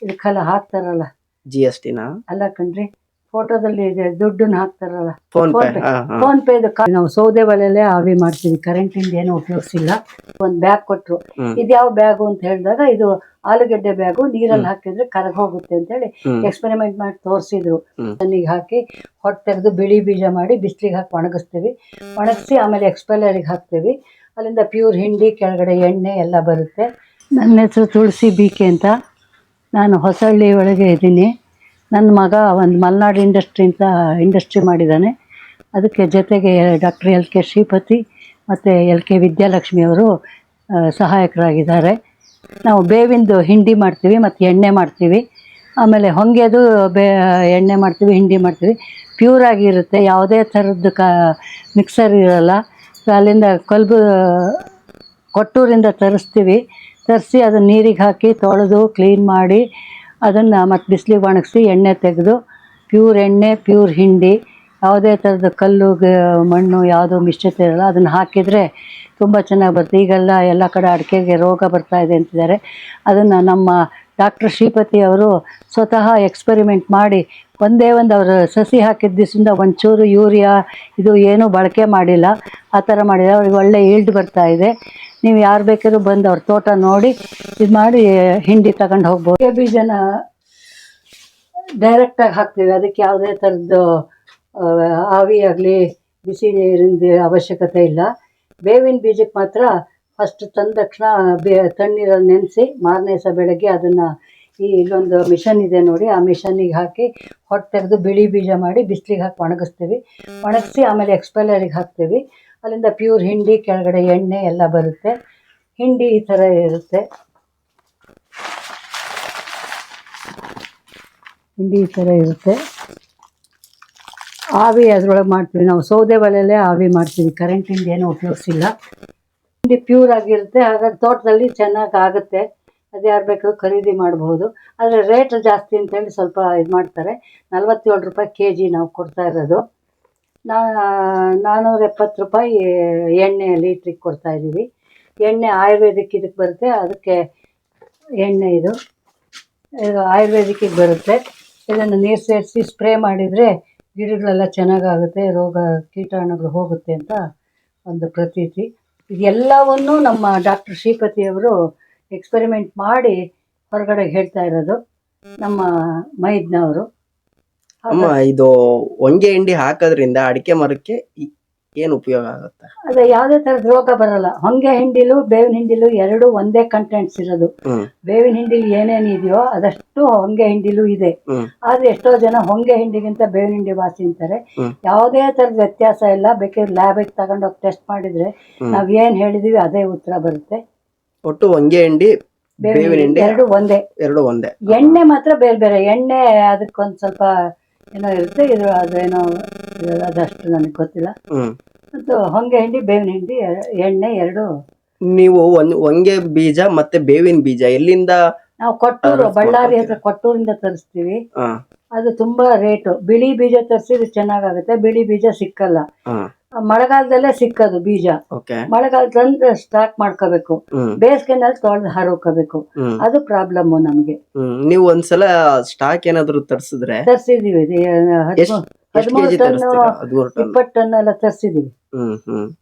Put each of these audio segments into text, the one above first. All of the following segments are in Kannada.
ಇದಕ್ಕೆಲ್ಲ ಹಾಕ್ತಾರಲ್ಲ GST ನಾ? ಅಲ್ಲ ಕಣ್ರಿ, ಫೋಟೋದಲ್ಲಿ ದುಡ್ಡನ್ನ ಹಾಕ್ತಾರಲ್ಲ ಫೋನ್ ಪೇ. ಫೋನ್ ಪೇ ನಾವು ಸೌದೆ ಒಲೆಯಲ್ಲೇ ಆವಿ ಮಾಡ್ತೀವಿ, ಕರೆಂಟಿಂದ ಏನು ಉಪಯೋಗಿಸಿಲ್ಲ. ಒಂದು ಬ್ಯಾಗ್ ಕೊಟ್ರು, ಇದ್ಯಾವ ಬ್ಯಾಗು ಅಂತ ಹೇಳಿದಾಗ ಇದು ಆಲೂಗಡ್ಡೆ ಬ್ಯಾಗು, ನೀರಲ್ಲಿ ಹಾಕಿದ್ರೆ ಕರಗ ಹೋಗುತ್ತೆ ಅಂತ ಹೇಳಿ ಎಕ್ಸ್ಪೆರಿಮೆಂಟ್ ಮಾಡಿ ತೋರಿಸಿದ್ರು. ತಣ್ಣಿಗೆ ಹಾಕಿ ಹೊಟ್ಟೆ ತೆಗೆದು ಬಿಳಿ ಬೀಜ ಮಾಡಿ ಬಿಸಿಲಿಗೆ ಹಾಕಿ ಒಣಗಿಸ್ತೀವಿ. ಒಣಗಿಸಿ ಆಮೇಲೆ ಎಕ್ಸ್ಪೆಲ್ಲರಿಗೆ ಹಾಕ್ತೀವಿ. ಅಲ್ಲಿಂದ ಪ್ಯೂರ್ ಹಿಂಡಿ, ಕೆಳಗಡೆ ಎಣ್ಣೆ ಎಲ್ಲ ಬರುತ್ತೆ. ನನ್ನ ಹೆಸರು ತುಳಸಿ BK ಅಂತ. ನಾನು ಹೊಸಳ್ಳಿ ಒಳಗೆ ಇದ್ದೀನಿ. ನನ್ನ ಮಗ ಒಂದು ಮಲ್ನಾಡು ಇಂಡಸ್ಟ್ರಿ ಮಾಡಿದ್ದಾನೆ. ಅದಕ್ಕೆ ಜೊತೆಗೆ ಡಾಕ್ಟರ್ LK ಶ್ರೀಪತಿ ಮತ್ತು LK ವಿದ್ಯಾಲಕ್ಷ್ಮಿ ಅವರು ಸಹಾಯಕರಾಗಿದ್ದಾರೆ. ನಾವು ಬೇವಿಂದು ಹಿಂಡಿ ಮಾಡ್ತೀವಿ ಮತ್ತು ಎಣ್ಣೆ ಮಾಡ್ತೀವಿ. ಆಮೇಲೆ ಹೊಂಗೆದು ಎಣ್ಣೆ ಮಾಡ್ತೀವಿ, ಹಿಂಡಿ ಮಾಡ್ತೀವಿ. ಪ್ಯೂರಾಗಿರುತ್ತೆ, ಯಾವುದೇ ಥರದ್ದು ಮಿಕ್ಸರ್ ಇರೋಲ್ಲ. ಅಲ್ಲಿಂದ ಕೊಟ್ಟೂರಿಂದ ತರಿಸ್ತೀವಿ. ತರಿಸಿ ಅದನ್ನು ನೀರಿಗೆ ಹಾಕಿ ತೊಳೆದು ಕ್ಲೀನ್ ಮಾಡಿ ಅದನ್ನು ಮತ್ತು ಬಿಸಿಲಿಗೆ ಒಣಗಿಸಿ ಎಣ್ಣೆ ತೆಗೆದು ಪ್ಯೂರ್ ಎಣ್ಣೆ, ಪ್ಯೂರ್ ಹಿಂಡಿ, ಯಾವುದೇ ಥರದ ಕಲ್ಲು ಮಣ್ಣು ಯಾವುದೋ ಮಿಶ್ರಿತ ಇರೋಲ್ಲ. ಅದನ್ನು ಹಾಕಿದರೆ ತುಂಬ ಚೆನ್ನಾಗಿ ಬರುತ್ತೆ. ಈಗೆಲ್ಲ ಎಲ್ಲ ಕಡೆ ಅಡಿಕೆಗೆ ರೋಗ ಬರ್ತಾಯಿದೆ ಅಂತಿದ್ದಾರೆ. ಅದನ್ನು ನಮ್ಮ ಡಾಕ್ಟರ್ ಶ್ರೀಪತಿ ಅವರು ಸ್ವತಃ ಎಕ್ಸ್ಪೆರಿಮೆಂಟ್ ಮಾಡಿ ಒಂದೇ ಒಂದು ಅವರು ಸಸಿ ಹಾಕಿದ ದಿವಸದಿಂದ ಒಂಚೂರು ಯೂರಿಯಾ ಇದು ಏನೂ ಬಳಕೆ ಮಾಡಿಲ್ಲ. ಆ ಥರ ಮಾಡಿದರೆ ಅವ್ರಿಗೆ ಒಳ್ಳೆ ಈಲ್ಡ್ ಬರ್ತಾಯಿದೆ. ನೀವು ಯಾರು ಬೇಕಾದ್ರೂ ಬಂದು ಅವ್ರ ತೋಟ ನೋಡಿ ಇದು ಮಾಡಿ ಹಿಂಡಿ ತಗೊಂಡು ಹೋಗ್ಬೋದು. ಬೀಜನ ಡೈರೆಕ್ಟಾಗಿ ಹಾಕ್ತೀವಿ. ಅದಕ್ಕೆ ಯಾವುದೇ ಥರದ್ದು ಆವಿ ಆಗಲಿ ಬಿಸಿ ನೀರಿಂದ ಅವಶ್ಯಕತೆ ಇಲ್ಲ. ಬೇವಿನ ಬೀಜಕ್ಕೆ ಮಾತ್ರ ಫಸ್ಟ್ ತಂದ ತಕ್ಷಣ ತಣ್ಣೀರಲ್ಲಿ ನೆನೆಸಿ ಮಾರನೇ ದಿವಸ ಬೆಳಗ್ಗೆ ಅದನ್ನು ಇಲ್ಲೊಂದು ಮಿಷನ್ ಇದೆ ನೋಡಿ, ಆ ಮಿಷನ್ನಿಗೆ ಹಾಕಿ ಹೊಟ್ಟೆ ತೆಗೆದು ಬಿಳಿ ಬೀಜ ಮಾಡಿ ಬಿಸಿಲಿಗೆ ಹಾಕಿ ಒಣಗಿಸ್ತೀವಿ. ಒಣಗಿಸಿ ಆಮೇಲೆ ಎಕ್ಸ್ಪೆಲ್ಲರಿಗೆ ಹಾಕ್ತೀವಿ. ಅಲ್ಲಿಂದ ಪ್ಯೂರ್ ಹಿಂಡಿ, ಕೆಳಗಡೆ ಎಣ್ಣೆ ಎಲ್ಲ ಬರುತ್ತೆ. ಹಿಂಡಿ ಈ ಥರ ಇರುತ್ತೆ. ಆವಿ ಅದರೊಳಗೆ ಮಾಡ್ತೀವಿ. ನಾವು ಸೌದೆ ಒಲೆಯಲ್ಲೇ ಆವಿ ಮಾಡ್ತೀವಿ, ಕರೆಂಟಿಂದ ಏನು ಉಪಯೋಗಿಸಿಲ್ಲ. ಹಿಂಡಿ ಪ್ಯೂರ್ ಆಗಿರುತ್ತೆ. ಹಾಗಾಗಿ ತೋಟದಲ್ಲಿ ಚೆನ್ನಾಗಿ ಆಗುತ್ತೆ. ಅದು ಯಾರು ಬೇಕಾದ್ರೂ ಖರೀದಿ ಮಾಡ್ಬೋದು. ಆದರೆ ರೇಟ್ ಜಾಸ್ತಿ ಅಂತೇಳಿ ಸ್ವಲ್ಪ ಇದು ಮಾಡ್ತಾರೆ. 47 ರೂಪಾಯಿ kg ನಾವು ಕೊಡ್ತಾ ಇರೋದು. 470 ರೂಪಾಯಿ ಎಣ್ಣೆ ಲೀಟ್ರಿಗೆ ಕೊಡ್ತಾಯಿದ್ದೀವಿ. ಎಣ್ಣೆ ಆಯುರ್ವೇದಿಕ್ ಇದಕ್ಕೆ ಬರುತ್ತೆ. ಅದಕ್ಕೆ ಎಣ್ಣೆ ಇದು ಆಯುರ್ವೇದಿಕ್ಕಿಗೆ ಬರುತ್ತೆ. ಇದನ್ನು ನೀರು ಸೇರಿಸಿ ಸ್ಪ್ರೇ ಮಾಡಿದರೆ ಗಿಡಗಳೆಲ್ಲ ಚೆನ್ನಾಗಾಗುತ್ತೆ, ರೋಗ ಕೀಟಾಣುಗಳು ಹೋಗುತ್ತೆ ಅಂತ ಒಂದು ಪ್ರತೀತಿ. ಇದೆಲ್ಲವನ್ನೂ ನಮ್ಮ ಡಾಕ್ಟರ್ ಶ್ರೀಪತಿಯವರು ಎಕ್ಸ್ಪೆರಿಮೆಂಟ್ ಮಾಡಿ ಹೊರಗಡೆ ಹೇಳ್ತಾ ಇರೋದು, ನಮ್ಮ ಮೈದ್ನವರು. ಅಮ್ಮ, ಇದು ಹೊಂಗೆ ಹಿಂಡಿ ಹಾಕೋದ್ರಿಂದ ಅಡಿಕೆ ಮರಕ್ಕೆ ಏನು ಉಪಯೋಗ ಆಗುತ್ತೆ? ಅದೇ ಯಾವುದೇ ಥರದ ರೋಗ ಬರಲ್ಲ. ಹೊಂಗೆ ಹಿಂಡಿಲು ಬೇವಿನ ಹಿಂಡಿಲು ಎರಡು ಒಂದೇ ಕಂಟೆಂಟ್ಸ್ ಇರೋದು. ಬೇವಿನ ಹಿಂಡಿಲಿ ಏನೇನು ಇದೆಯೋ ಅದಷ್ಟು ಹೊಂಗೆ ಹಿಂಡಿಲು ಇದೆ. ಆದ್ರೆ ಎಷ್ಟೋ ಜನ ಹೊಂಗೆ ಹಿಂಡಿಗಿಂತ ಬೇವಿನ ಹಿಂಡಿ ವಾಸಿ ಅಂತಾರೆ. ಯಾವುದೇ ಥರದ ವ್ಯತ್ಯಾಸ ಇಲ್ಲ. ಬೇಕಾದ್ರೆ ಲ್ಯಾಬಿಗೆ ತಗೊಂಡೋಗಿ ಟೆಸ್ಟ್ ಮಾಡಿದ್ರೆ ನಾವ್ ಏನ್ ಹೇಳಿದೀವಿ ಅದೇ ಉತ್ತರ ಬರುತ್ತೆ. ಒಟ್ಟು ಹೊಂಗೆ ಹಿಂಡಿ, ಬೇವಿನ ಹಿಂಡಿ ಎರಡು ಒಂದೇ. ಎಣ್ಣೆ ಮಾತ್ರ ಬೇರೆ ಬೇರೆ. ಎಣ್ಣೆ ಅದಕ್ಕೊಂದು ಸ್ವಲ್ಪ ಏನೋ ಇರುತ್ತೆ, ಇದು ಅದೇನೋ ಅದಷ್ಟು ನನಗೆ ಗೊತ್ತಿಲ್ಲ. ಮತ್ತು ಹೊಂಗೆ ಹಿಂಡಿ, ಬೇವಿನ ಹಿಂಡಿ, ಎಣ್ಣೆ ಎರಡು. ನೀವು ಹೊಂಗೆ ಬೀಜ ಮತ್ತೆ ಬೇವಿನ ಬೀಜ ಎಲ್ಲಿಂದ? ನಾವು ಕೊಟ್ಟೂರು, ಬಳ್ಳಾರಿ ಹತ್ರ ಕೊಟ್ಟೂರಿಂದ ತರಿಸ್ತೀವಿ. ಅದು ತುಂಬಾ ರೇಟು. ಬಿಳಿ ಬೀಜ ತರಿಸಿದ್ರೆ ಚೆನ್ನಾಗಾಗುತ್ತೆ. ಬಿಳಿ ಬೀಜ ಸಿಕ್ಕಲ್ಲ. ಮಳೆಗಾಲದಲ್ಲೇ ಸಿಕ್ಕದು ಬೀಜ. ಮಳೆಗಾಲ ತಂದ್ರೆ ಸ್ಟಾಕ್ ಮಾಡ್ಕೋಬೇಕು, ಬೇಸಿಗೆನಲ್ಲಿ ತೊಳೆದು ಹಾರೋಕೋಬೇಕು. ಅದು ಪ್ರಾಬ್ಲಮ್ ನಮ್ಗೆ. ನೀವು ಒಂದ್ಸಲ ಸ್ಟಾಕ್ ಏನಾದ್ರು ತರಿಸಿದೀವಿ. 13 ಟನ್ 20 ಟನ್ ಎಲ್ಲ ತರಿಸಿದೀವಿ.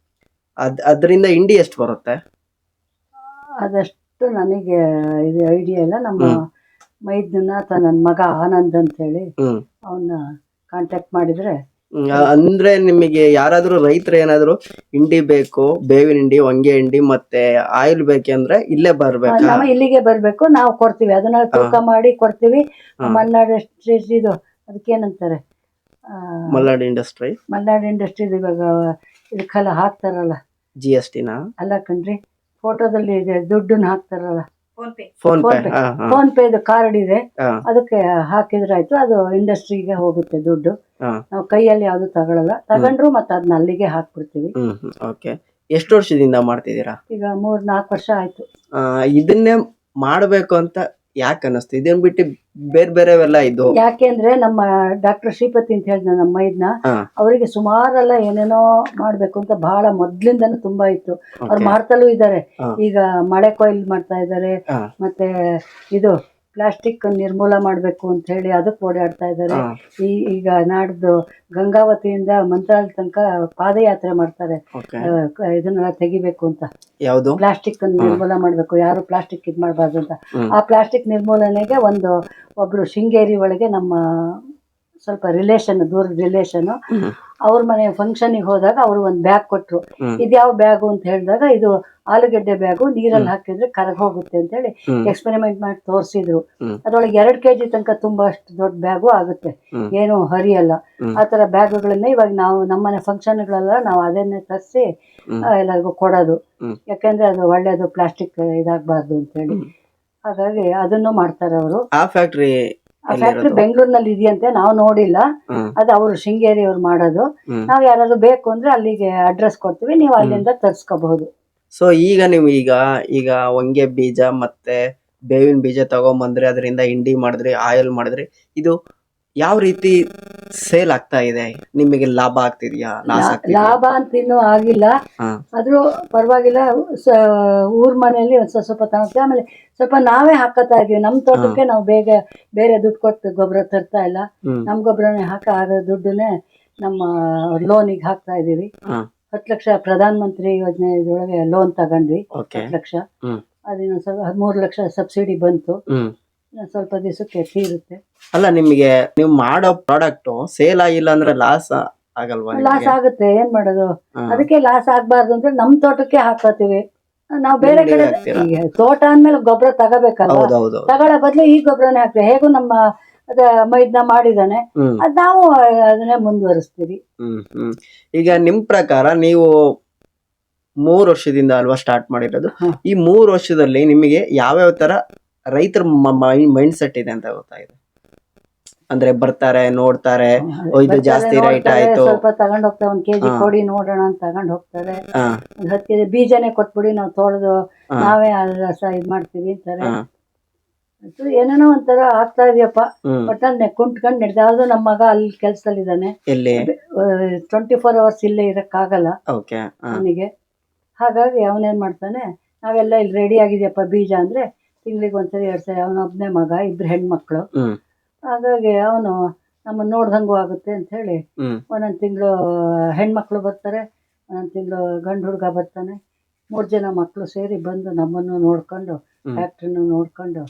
ಅದರಿಂದ ಹಿಂಡಿ ಎಷ್ಟು ಬರುತ್ತೆ? ಅದಷ್ಟು ನನಗೆ ಇದು ಐಡಿಯಾ ಇಲ್ಲ. ನಮ್ಮ ಮೈದ್ನ ಅಥವಾ ನನ್ನ ಮಗ ಆನಂದ್ ಅಂತ ಹೇಳಿ ಅವನ್ನ ಕಾಂಟ್ಯಾಕ್ಟ್ ಮಾಡಿದ್ರೆ. ಅಂದ್ರೆ ನಿಮಗೆ ಯಾರಾದ್ರೂ ರೈತರು ಏನಾದ್ರು ಹಿಂಡಿ ಬೇಕು, ಬೇವಿನ ಹಿಂಡಿ, ಹೊಂಗೆ ಹಿಂಡಿ ಮತ್ತೆ ಆಯಿಲ್ ಬೇಕಂದ್ರೆ ಇಲ್ಲೇ ಬರ್ಬೇಕು. ಇಲ್ಲಿಗೆ ಬರ್ಬೇಕು, ನಾವು ಕೊಡ್ತೀವಿ. ಅದನ್ನ ತೂಕ ಮಾಡಿ ಕೊಡ್ತೀವಿ. ಮಲ್ನಾಡ್ ಇಂಡಸ್ಟ್ರೀಸ್ ಇದು ಅದಕ್ಕೇನಂತಾರೆ, ಮಲ್ನಾಡ್ ಇಂಡಸ್ಟ್ರಿ. ಇವಾಗ ಇದಕ್ಕೆಲ್ಲ ಹಾಕ್ತಾರಲ್ಲ GST ನಾ? ಅಲ್ಲ ಕಣ್ರಿ, ಫೋಟೋದಲ್ಲಿ ದುಡ್ಡನ್ನ ಹಾಕ್ತಾರಲ್ಲ, ಫೋನ್ ಪೇ ಕಾರ್ಡ್ ಇದೆ. ಅದಕ್ಕೆ ಹಾಕಿದ್ರೆ ಆಯ್ತು, ಅದು ಇಂಡಸ್ಟ್ರಿಗೆ ಹೋಗುತ್ತೆ ದುಡ್ಡು. ನಾವು ಕೈಯಲ್ಲಿ ಯಾವ್ದು ತಗೊಳಲ್ಲ. ತಗೊಂಡ್ರು ಮತ್ತೆ ಅದನ್ನ ಅಲ್ಲಿಗೆ ಹಾಕ್ಬಿಡ್ತೀವಿ. ಎಷ್ಟು ವರ್ಷದಿಂದ ಮಾಡ್ತಿದ್ದೀರಾ? ಈಗ 3-4 ವರ್ಷ ಆಯ್ತು. ಇದನ್ನೇ ಮಾಡ್ಬೇಕು ಅಂತ ಯಾಕೆ ಅನ್ನಿಸ್ತು? ಇದನ್ ಬಿಟ್ಟು ಬೇರೆ ಬೇರೆವೆಲ್ಲ ಇದು ಯಾಕೆಂದ್ರೆ ನಮ್ಮ ಡಾಕ್ಟರ್ ಶ್ರೀಪತಿ ಅಂತ ಹೇಳಿದ ನಮ್ಮ ಮೈದ್ನ, ಅವರಿಗೆ ಸುಮಾರೆಲ್ಲ ಏನೇನೋ ಮಾಡ್ಬೇಕು ಅಂತ ಬಹಳ ಮೊದ್ಲಿಂದನೂ ತುಂಬಾ ಇತ್ತು. ಅವ್ರು ಮಾಡ್ತಲೂ ಇದ್ದಾರೆ. ಈಗ ಮಳೆ ಕೊಯ್ಲು ಮಾಡ್ತಾ ಇದ್ದಾರೆ, ಮತ್ತೆ ಇದು ಪ್ಲಾಸ್ಟಿಕ್ ನಿರ್ಮೂಲ ಮಾಡಬೇಕು ಅಂತ ಹೇಳಿ ಅದಕ್ಕೆ ಓಡಾಡ್ತಾ ಇದ್ದಾರೆ. ಹಾ. ಈಗ ನಾಡ್ದು ಗಂಗಾವತಿಯಿಂದ ಮಂತ್ರಾಲಯ ತನಕ ಪಾದಯಾತ್ರೆ ಮಾಡ್ತಾರೆ. ಓಕೆ. ಇದನ್ನೆಲ್ಲ ತೆಗಿಬೇಕು ಅಂತ, ಯಾವುದು? ಪ್ಲಾಸ್ಟಿಕ್ ನಿರ್ಮೂಲ ಮಾಡಬೇಕು, ಯಾರು ಪ್ಲಾಸ್ಟಿಕ್ ಇದು ಮಾಡಬಾರ್ದು ಅಂತ. ಹ್ಮ್. ಆ ಪ್ಲಾಸ್ಟಿಕ್ ನಿರ್ಮೂಲನೆಗೆ ಒಬ್ರು ಶೃಂಗೇರಿ ಒಳಗೆ ನಮ್ಮ ಸ್ವಲ್ಪ ದೂರದ ರಿಲೇಷನ್, ಅವ್ರ ಮನೆ ಫಂಕ್ಷನ್ಗೆ ಹೋದಾಗ ಅವರು ಒಂದು ಬ್ಯಾಗ್ ಕೊಟ್ರು. ಇದ್ಯಾವ ಬ್ಯಾಗು ಅಂತ ಹೇಳಿದಾಗ ಇದು ಆಲೂಗೆಡ್ಡೆ ಬ್ಯಾಗು, ನೀರಲ್ಲಿ ಹಾಕಿದ್ರೆ ಕರಗ್ ಹೋಗುತ್ತೆ ಅಂತ ಹೇಳಿ ಎಕ್ಸ್ಪೆರಿಮೆಂಟ್ ಮಾಡಿ ತೋರಿಸಿದ್ರು. ಅದ್ರೊಳಗೆ 2 kg ತನಕ ತುಂಬಾ ಅಷ್ಟು ದೊಡ್ಡ ಬ್ಯಾಗು ಆಗುತ್ತೆ, ಏನು ಹರಿಯಲ್ಲ. ಆ ತರ ಬ್ಯಾಗುಗಳನ್ನ ಇವಾಗ ನಾವು ನಮ್ಮನೆ ಫಂಕ್ಷನ್ಗಳೆಲ್ಲ ನಾವು ಅದನ್ನೇ ತರಿಸಿ ಎಲ್ಲರಿಗೂ ಕೊಡೋದು. ಯಾಕಂದ್ರೆ ಅದು ಒಳ್ಳೇದು, ಪ್ಲಾಸ್ಟಿಕ್ ಇದಾಗಬಾರ್ದು ಅಂತ ಹೇಳಿ. ಹಾಗಾಗಿ ಅದನ್ನು ಮಾಡ್ತಾರೆ ಅವರು. ಆ ಫ್ಯಾಕ್ಟ್ರಿ ಬೆಂಗಳೂರಿನಲ್ಲಿ ಇದೆಯಂತೆ, ನಾವು ನೋಡಿಲ್ಲ. ಅದು ಅವರು ಶೃಂಗೇರಿ ಅವ್ರು ಮಾಡೋದು. ನಾವ್ ಯಾರಾದ್ರು ಬೇಕು ಅಂದ್ರೆ ಅಲ್ಲಿಗೆ ಅಡ್ರೆಸ್ ಕೊಡ್ತೀವಿ, ನೀವು ಅಲ್ಲಿಂದ ತರಿಸ್ಕೋಬಹುದು. ಸೊ ಈಗ ನೀವು ಈಗ ಹೊಂಗೆ ಬೀಜ ಮತ್ತೆ ಬೇವಿನ ಬೀಜ ತಗೊಂಬಂದ್ರೆ ಅದರಿಂದ ಹಿಂಡಿ ಮಾಡಿದ್ರಿ, ಆಯಿಲ್ ಮಾಡಿದ್ರಿ, ಇದು ಯಾವ ರೀತಿ ಸೇಲ್ ಆಗ್ತಾ ಇದೆ? ನಿಮಗೆ ಲಾಭ ಆಗ್ತಿದ್ಯಾ, ಲಾಸ್ ಆಗ್ತಿದ್ಯಾ? ಲಾಭ ಅಂತ ಇನ್ನೂ ಆಗಿಲ್ಲ, ಆದ್ರೂ ಪರವಾಗಿಲ್ಲ. ಊರ್ ಮನೆಯಲ್ಲಿ ಒಂದ್ ಸ್ವಲ್ಪ ತಗೊಳ್ತೀವಿ. ಆಮೇಲೆ ಸ್ವಲ್ಪ ನಾವೇ ಹಾಕತಾ ಇದೀವಿ ನಮ್ಮ ತೋಟಕ್ಕೆ. ನಾವು ಬೇರೆ ದುಡ್ಡು ಕೊಟ್ಟು ಗೊಬ್ಬರ ತರ್ತಾ ಇಲ್ಲ, ನಮ್ ಗೊಬ್ಬರನೇ ಆ ದುಡ್ಡನ್ನೇ ನಮ್ಮ ಲೋನಿಗೆ ಹಾಕ್ತಾ ಇದೀವಿ. 10 ಲಕ್ಷ ಪ್ರಧಾನ ಮಂತ್ರಿ ಯೋಜನೆ ಇದರೊಳಗೆ ಲೋನ್ ತಗೊಂಡ್ವಿ, 10 ಲಕ್ಷ. ಅದಿನ 3 ಲಕ್ಷ ಸಬ್ಸಿಡಿ ಬಂತು. ಸ್ವಲ್ಪ ದಿವಸಕ್ಕೆ ತೀರುತ್ತೆ. ಅಲ್ಲ, ನಿಮಗೆ ನೀವು ಮಾಡೋ ಪ್ರಾಡಕ್ಟ್ ಸೇಲ್ ಆಗಿಲ್ಲ ಅಂದ್ರೆ ಲಾಸ್ ಆಗಲ್ವಾ? ಲಾಸ್ ಆಗುತ್ತೆ, ಏನ್ ಮಾಡೋದು. ಅದಕ್ಕೆ ಲಾಸ್ ಆಗ್ಬಾರ್ದು ಅಂತ ನಮ್ ತೋಟಕ್ಕೆ ಹಾಕತ್ತೀವಿ. ನಾವು ಬೇರೆ ಕಡೆ ಈಗ ತೋಟ ಅಂದ್ಮೇಲೆ ಗೊಬ್ಬರ ತಗೋಬೇಕಲ್ವಾ, ತಗೊಳ್ಳೋ ಬದ್ಲು ಈ ಗೊಬ್ಬರನೇ ಹಾಕ್ತೀವಿ. ಹೇಗೂ ನಮ್ಮ ಮೈದ್ನ ಮಾಡಿದಾನೆ, ಅದ್ ನಾವು ಅದನ್ನೇ ಮುಂದುವರಿಸ್ತೀವಿ. ಈಗ ನಿಮ್ ಪ್ರಕಾರ ನೀವು 3 ವರ್ಷದಿಂದ ಅಲ್ವಾ ಸ್ಟಾರ್ಟ್ ಮಾಡಿರೋದು? ಈ 3 ವರ್ಷದಲ್ಲಿ ನಿಮಗೆ ಯಾವ್ಯಾವ ತರ ರೈತರ ಮೈಂಡ್ ಸೆಟ್ ಇದೆ ಅಂತ ಗೊತ್ತಾಗಿದೆ? ಅಂದ್ರೆ ಬರ್ತಾರೆ, ನೋಡ್ತಾರೆ, ಇದು ಜಾಸ್ತಿ ರೈಟ್ ಆಯ್ತು, ಸ್ವಲ್ಪ ತಗೊಂಡ್ ಹೋಗ್ತಾರೆ, 1 kg ಕೊಡಿ ನೋಡೋಣ ಅಂತ ತಗೊಂಡ್ ಹೋಗ್ತಾರೆ. 10 kg ಬೀಜನೇ ಕೊಟ್ಬಿಡಿ, ನಾವು ತೊಳೆದು ನಾವೇ ರಸ ಇದ್ ಮಾಡ್ತೀವಿ ಅಂತಾರೆ. ಏನೇನೋ ಒಂಥರ ಆಗ್ತಾ ಇದೆಯಪ್ಪ. ಒಟ್ಟಲ್ಲಿ ಕುಂಟ್ಕೊಂಡ್ ನಡೆದ. ಯಾವ್ದು ನಮ್ಮ ಮಗ ಅಲ್ಲಿ ಕೆಲ್ಸದಲ್ಲಿದ್ದಾನೆ, 24 hours ಇಲ್ಲೇ ಇರಕ್ಕಾಗಲ್ಲ ಅವನಿಗೆ. ಹಾಗಾಗಿ ಅವನೇನ್ ಮಾಡ್ತಾನೆ, ನಾವೆಲ್ಲ ಇಲ್ಲಿ ರೆಡಿ ಆಗಿದ್ಯಪ್ಪ ಬೀಜ ಅಂದ್ರೆ ತಿಂಗಳಿಗೆ 1 ಸರಿ 2 ಸರಿ. ಅವನೊಬ್ನೇ ಮಗ, 2 ಹೆಣ್ಮಕ್ಳು. ಹಾಗಾಗಿ ಅವನು ನಮ್ಮನ್ನ ನೋಡ್ದಂಗೂ ಆಗುತ್ತೆ ಅಂತ ಹೇಳಿ ಒಂದೊಂದ್ ತಿಂಗಳು ಹೆಣ್ಮಕ್ಳು ಬರ್ತಾರೆ, ಒಂದೊಂದ್ ತಿಂಗಳು ಗಂಡು ಹುಡುಗ ಬರ್ತಾನೆ. 3 ಜನ ಮಕ್ಳು ಸೇರಿ ಬಂದು ನಮ್ಮನ್ನು ನೋಡ್ಕೊಂಡು ಫ್ಯಾಕ್ಟ್ರಿನೂ ನೋಡ್ಕೊಂಡು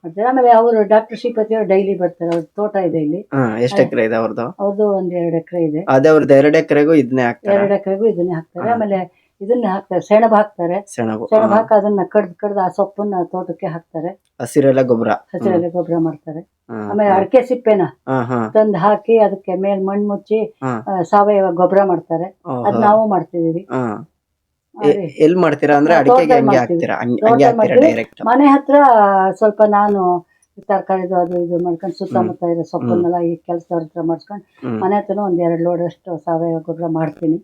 ಮಾಡ್ತಾರೆ. ಆಮೇಲೆ ಅವರು ಡಾಕ್ಟರ್ ಶ್ರೀಪತಿ ಅವರು ಡೈಲಿ ಬರ್ತಾರೆ. ಅವ್ರ ತೋಟ ಇದೆ ಇಲ್ಲಿ. ಎಷ್ಟು ಎಕರೆ ಇದೆ ಅವ್ರದ್ದು? 1-2 ಎಕರೆ ಇದೆ. ಅದೇ ಅವ್ರದ್ದು 2 ಎಕರೆಗೂ ಇದನ್ನೇ ಹಾಕ್ತಾರೆ. 2 ಎಕರೆಗೂ ಇದನ್ನೇ ಹಾಕ್ತಾರೆ. ಆಮೇಲೆ ಇದನ್ನ ಹಾಕ್ತಾರೆ, ಸೆಣಬ್ ಹಾಕ್ತಾರೆ. ಸೆಣಬ್ ಹಾಕಿ ಅದನ್ನ ಕಡ್ದು ಆ ಸೊಪ್ಪನ್ನ ತೋಟಕ್ಕೆ ಹಾಕ್ತಾರೆ. ಹಸಿರೆಲೆ ಗೊಬ್ಬರ ಮಾಡ್ತಾರೆ. ಆಮೇಲೆ ಅಡಕೆ ಸಿಪ್ಪೆನ ತಂದು ಹಾಕಿ ಅದಕ್ಕೆ ಮೇಲ್ ಮಣ್ಣು ಮುಚ್ಚಿ ಸಾವಯವ ಗೊಬ್ಬರ ಮಾಡ್ತಾರೆ. ಅದ್ ನಾವು ಮಾಡ್ತಿದೀವಿ. ಎಲ್ಲಿ ಮಾಡ್ತೀರಾ ಅಂದ್ರೆ ಅಡಿಕೆಗೆ ಹಂಗೆ ಹಾಕ್ತೀರಾ? ಡೈರೆಕ್ಟ್ ಮನೆ ಹತ್ರ ಸ್ವಲ್ಪ ನಾನು ತರಕಾರಿದು ಅದು ಇದು ಮಾಡ್ಕೊಂಡು ಸುತ್ತಮುತ್ತ ಇರೋ ಸೊಪ್ಪನ್ನೆಲ್ಲ ಈ ಕೆಲಸದವ್ರ ಹತ್ರ ಮಾಡ್ಸ್ಕೊಂಡು ಮನೆ ಹತ್ರನೂ 1-2 ಲೋಡ್ ಅಷ್ಟು ಸಾವಯವ ಗೊಬ್ಬರ ಮಾಡ್ತೀನಿ.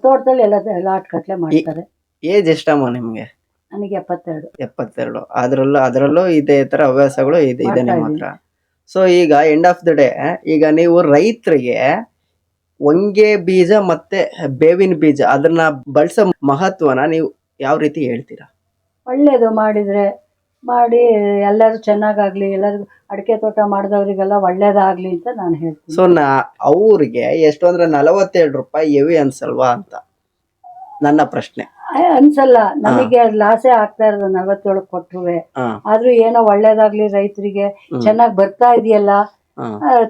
ತೋಟದಲ್ಲಿ ಎಲ್ಲ ಆಟ್ಕಟ್ಲೆ ಮಾಡ್ತಾರೆ. ಏಜ್ ಎಷ್ಟಮ್ಮ ನಿಮ್ಗೆ? ನನಗೆ 72. ಅದರಲ್ಲೂ ಇದೇ ತರ ಹವ್ಯಾಸಗಳು ಇದೆ ನಿಮ್ಮ ಹತ್ರ. ಸೊ ಈಗ ಎಂಡ್ ಆಫ್ ದ ಡೇ, ಈಗ ನೀವು ರೈತರಿಗೆ ಹೊಂಗೆ ಬೀಜ ಮತ್ತೆ ಬೇವಿನ ಬೀಜ ಅದನ್ನ ಬಳಸೋ ಮಹತ್ವನ ನೀವು ಯಾವ ರೀತಿ ಹೇಳ್ತೀರಾ? ಒಳ್ಳೇದು ಮಾಡಿ ಎಲ್ಲರೂ ಚೆನ್ನಾಗಾಗ್ಲಿ, ಎಲ್ಲರೂ ಅಡಿಕೆ ತೋಟ ಮಾಡಿದವರಿಗೆಲ್ಲ ಒಳ್ಳೇದಾಗ್ಲಿ ಅಂತ ನಾನು ಹೇಳ್ತೀನಿ. ಸೊ ಅವ್ರಿಗೆ ಎಷ್ಟು ಅಂದ್ರೆ 47 ರೂಪಾಯಿ ಹೆವಿ ಅನ್ಸಲ್ವಾ ಅಂತ ನನ್ನ ಪ್ರಶ್ನೆ. ಅನ್ಸಲ್ಲ, ನಮಗೆ ಲಾಸೇ ಆಗ್ತಾ ಇರೋದು 47 ಕೊಟ್ರುವೆ. ಆದ್ರೂ ಏನೋ ಒಳ್ಳೇದಾಗ್ಲಿ ರೈತರಿಗೆ, ಚೆನ್ನಾಗ್ ಬರ್ತಾ ಇದೆಯಲ್ಲ,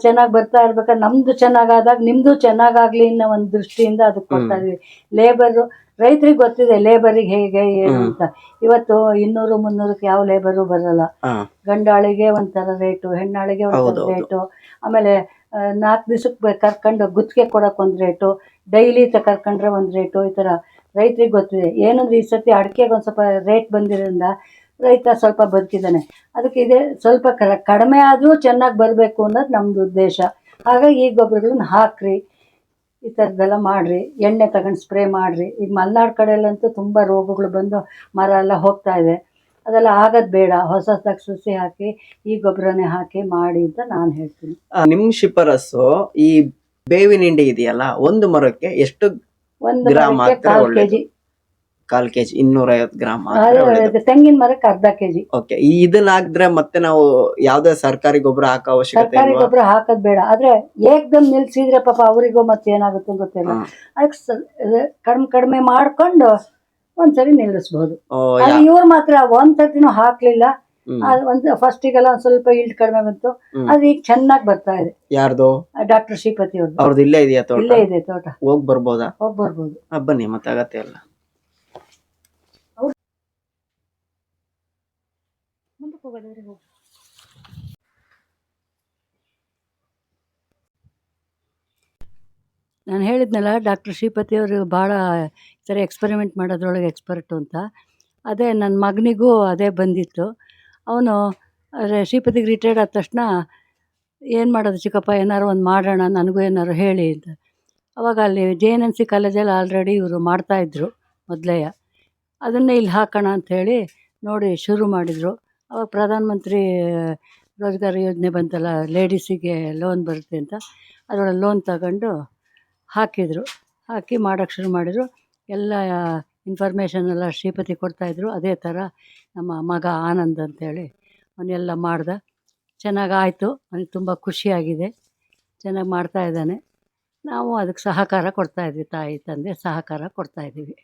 ಚೆನ್ನಾಗ್ ಬರ್ತಾ ಇರ್ಬೇಕಾದ್ರೆ ನಮ್ದು ಚೆನ್ನಾಗಾದಾಗ ನಿಮ್ದು ಚೆನ್ನಾಗಾಗ್ಲಿ ಅನ್ನೋ ಒಂದ್ ದೃಷ್ಟಿಯಿಂದ ಅದಕ್ಕೆ ಕೊಡ್ತಾ ಇದೀವಿ. ರೈತರಿಗೆ ಗೊತ್ತಿದೆ ಲೇಬರಿಗೆ ಹೇಗೆ ಏನು ಅಂತ. ಇವತ್ತು 200-300 ಯಾವ ಲೇಬರು ಬರಲ್ಲ. ಗಂಡಾಳಿಗೆ ಒಂಥರ ರೇಟು, ಹೆಣ್ಣಾಳಿಗೆ ಒಂಥರ ರೇಟು. ಆಮೇಲೆ 4 ದಿವಸಕ್ಕೆ ಕರ್ಕೊಂಡು ಗುತ್ತಿಗೆ ಕೊಡಕ್ ಒಂದ್ ರೇಟು, ಡೈಲಿ ಕರ್ಕೊಂಡ್ರೆ ಒಂದ್ ರೇಟು. ಈ ತರ ರೈತರಿಗೆ ಗೊತ್ತಿದೆ. ಏನಂದ್ರೆ ಈ ಸತಿ ಅಡಿಕೆಗೆ ಒಂದ್ ಸ್ವಲ್ಪ ರೇಟ್ ಬಂದಿರೋದ್ರಿಂದ ರೈತ ಸ್ವಲ್ಪ ಬದುಕಿದ್ದಾನೆ. ಅದಕ್ಕೆ ಇದೆ ಸ್ವಲ್ಪ ಕಡಿಮೆ ಆದ್ರೂ ಚೆನ್ನಾಗಿ ಬರಬೇಕು ಅನ್ನೋದು ನಮ್ದು ಉದ್ದೇಶ. ಹಾಗಾಗಿ ಈ ಗೊಬ್ಬರಗಳನ್ನ ಹಾಕ್ರಿ, ಈ ಥರದ್ದೆಲ್ಲ ಮಾಡ್ರಿ, ಎಣ್ಣೆ ತಗೊಂಡು ಸ್ಪ್ರೇ ಮಾಡ್ರಿ. ಈಗ ಮಲೆನಾಡು ಕಡೆಯಲ್ಲಂತೂ ತುಂಬ ರೋಗಗಳು ಬಂದು ಮರ ಎಲ್ಲ ಹೋಗ್ತಾ ಇದೆ. ಅದೆಲ್ಲ ಆಗೋದು ಬೇಡ. ಹೊಸದಾಗಿ ಸಸಿ ಹಾಕಿ ಈ ಗೊಬ್ಬರನೇ ಹಾಕಿ ಮಾಡಿ ಅಂತ ನಾನು ಹೇಳ್ತೀನಿ. ನಿಮ್ಮ ಶಿಫಾರಸು ಈ ಬೇವಿನ ಹಿಂಡಿ ಇದೆಯಲ್ಲ, ಒಂದು ಮರಕ್ಕೆ ಎಷ್ಟು ಗ್ರಾಮ್? 1 kg. 1/4 kg 250 ಗ್ರಾಮ್ ತೆಂಗಿನ ಮರಕ್ಕೆ ಅರ್ಧ ಕೆಜಿ. ಓಕೆ, ಇದನ್ನ ಹಾಕಿದ್ರೆ ಮತ್ತೆ ನಾವು ಯಾವ್ದೇ ಸರ್ಕಾರಿ ಗೊಬ್ಬರ ಹಾಕೋ ಅವಶ್ಯಕತೆ ಸರ್ಕಾರಿ ಇಲ್ವಾ? ಗೊಬ್ಬರ ಹಾಕೋದ್ ಬೇಡ. ಆದ್ರೆ ಏಕ್ದಮ್ ನಿಲ್ಸಿದ್ರೆ ಪಾಪ ಅವರಿಗೂ ಮತ್ತೆ ಏನಾಗುತ್ತೆ ಗೊತ್ತಿಲ್ಲ. ಅದಕ್ಕೆ ಕಡಿಮೆ ಮಾಡ್ಕೊಂಡು ಒಂದ್ಸರಿ ನಿಲ್ಲಿಸ್ಬೋದು. ಇವ್ರು ಮಾತ್ರ ಒಂದ್ ಸರ್ತಿನೂ ಹಾಕ್ಲಿಲ್ಲ. ಒಂದು ಫಸ್ಟಿಗೆಲ್ಲ ಒಂದ್ ಸ್ವಲ್ಪ ಇಲ್ಟ್ ಕಡಿಮೆ ಬಂತು, ಆದ್ರೆ ಈಗ ಚೆನ್ನಾಗಿ ಬರ್ತಾ ಇದೆ. ಯಾರ್ದು? ಡಾಕ್ಟರ್ ಶ್ರೀಪತಿ ಅವ್ರದ್ದು. ಅವ್ರದ್ದು ಇಲ್ಲೇ ಇದೆಯಾ ತೋಟ? ಇಲ್ಲೇ ಇದೆ ತೋಟ. ಹೋಗ್ ಬರ್ಬೋದಾ? ಹೋಗ್ ಬರ್ಬೋದು. ಬನ್ನಿ, ಮತ್ತೆ ಆಗತ್ತೆ ಅಲ್ಲ. ನಾನು ಹೇಳಿದ್ನಲ್ಲ, ಡಾಕ್ಟರ್ ಶ್ರೀಪತಿ ಅವರು ಭಾಳ ಈ ಥರ ಎಕ್ಸ್ಪೆರಿಮೆಂಟ್ ಮಾಡೋದ್ರೊಳಗೆ ಎಕ್ಸ್ಪರ್ಟು ಅಂತ. ಅದೇ ನನ್ನ ಮಗನಿಗೂ ಅದೇ ಬಂದಿತ್ತು. ಅವನು ಶ್ರೀಪತಿಗೆ ರಿಟೈರ್ಡ್ ಆದ ತಕ್ಷಣ ಏನು ಮಾಡೋದು ಚಿಕ್ಕಪ್ಪ, ಏನಾರು ಒಂದು ಮಾಡೋಣ, ನನಗೂ ಏನಾರು ಹೇಳಿ ಅಂತ. ಅವಾಗ ಅಲ್ಲಿ JNNC ಕಾಲೇಜಲ್ಲಿ ಆಲ್ರೆಡಿ ಇವರು ಮಾಡ್ತಾಯಿದ್ರು ಮೊದಲೇ. ಅದನ್ನೇ ಇಲ್ಲಿ ಹಾಕೋಣ ಅಂಥೇಳಿ ನೋಡಿ ಶುರು ಮಾಡಿದರು. ಅವಾಗ ಪ್ರಧಾನ ಮಂತ್ರಿ ರೋಜ್ಗಾರ್ ಯೋಜನೆ ಬಂತಲ್ಲ, ಲೇಡೀಸಿಗೆ ಲೋನ್ ಬರುತ್ತೆ ಅಂತ, ಅದರೊಳಗೆ ಲೋನ್ ತಗೊಂಡು ಹಾಕಿದರು. ಹಾಕಿ ಮಾಡೋಕ್ಕೆ ಶುರು ಮಾಡಿದರು. ಎಲ್ಲ ಇನ್ಫಾರ್ಮೇಷನ್ ಎಲ್ಲ ಶ್ರೀಪತಿ ಕೊಡ್ತಾಯಿದ್ರು. ಅದೇ ಥರ ನಮ್ಮ ಮಗ ಆನಂದ್ ಅಂತೇಳಿ ಅವನ್ನೆಲ್ಲ ಮಾಡ್ದೆ. ಚೆನ್ನಾಗಾಯಿತು. ಅವನಿಗೆ ತುಂಬ ಖುಷಿಯಾಗಿದೆ. ಚೆನ್ನಾಗಿ ಮಾಡ್ತಾಯಿದ್ದಾನೆ. ನಾವು ಅದಕ್ಕೆ ಸಹಕಾರ ಕೊಡ್ತಾಯಿದ್ವಿ, ತಾಯಿ ತಂದೆ ಸಹಕಾರ ಕೊಡ್ತಾಯಿದ್ದೀವಿ.